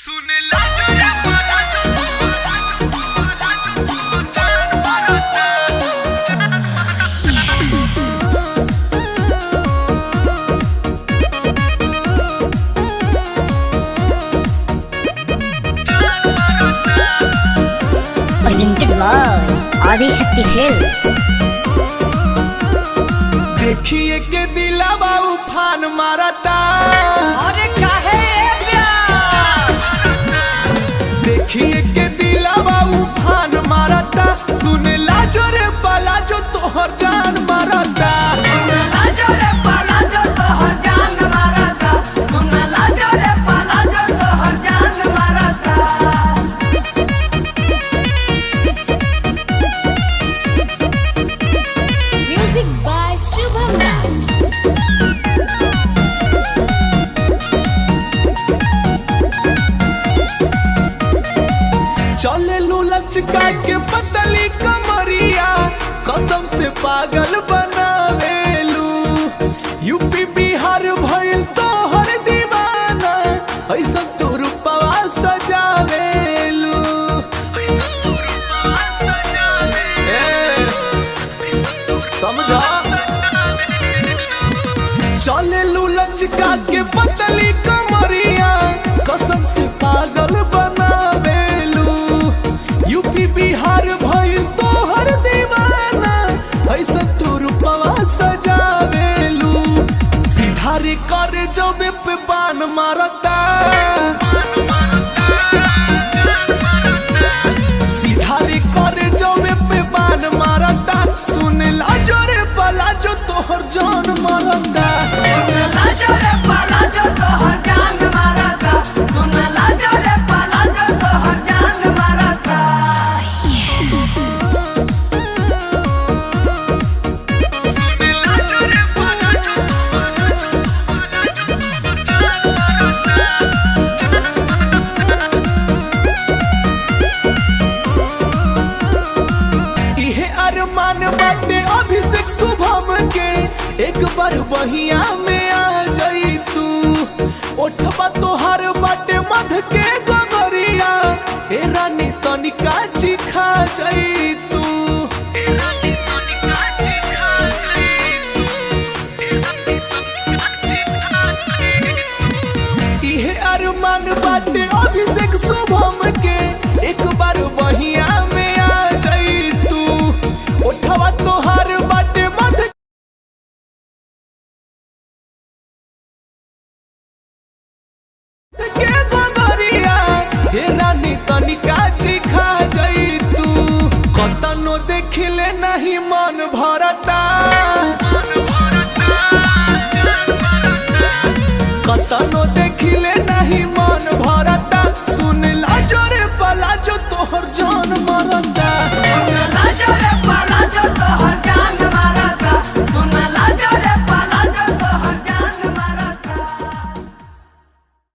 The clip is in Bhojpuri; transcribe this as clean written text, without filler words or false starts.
सुन ला जो रे पाला जो जान मारता presented by Adi Shakti Films। देखिए के दिलावा उफान मारता अरे काहे प्यार देखिए के दिलावा उफान मारता सुन ला जो रे पाला जो तोहर जान मारता सुन ला जो रे पाला जो तोहर जान मारता सुन ला जो रे पाला जो तोहर जान मारता Music by Shubham Raj। चले लचका के पतली कमरिया कसम से पागल बनावेलू यूपी बिहार भइल तोहर दीवाना ऐसा तो रूपवा सजावेलू समझा चले लचका के पतली कमरिया कसम से पागल बनावेलू यूपी बिहार भइल तोहर दीवाना ऐसा तो रूपवा सजावेलू सीधा रे करे जब पे बान मारता सीधा रे करे जब पे बान मारता सुन ला जो रे पाला जो तोहर जान मारता सुन ला जो रे पाला जो तोहर जान मारता सुन ला जो रे पाला जो तोहर जान मारता सुन ला जो रे पाला जो इहे अरमान बाटे अभिषेक शुभम के एक बार वहिया में आ जाई तू ओठबा तोहार बाटे मध के गगरिया ए रानी तनिका चिखा जाई तू ए रानी तनिका चिखा जाई तू ए रानी तनिका चिखा जाई तू इहे अरमान बाटे अभिषेक शुभम के एक बार वहिया में आ जाई तू ओठवा तोहार बाटे मध के गगरिया हे रानी तनिका चिखा जाई तू कतनो देखले नहीं मन भरता कतनो देखले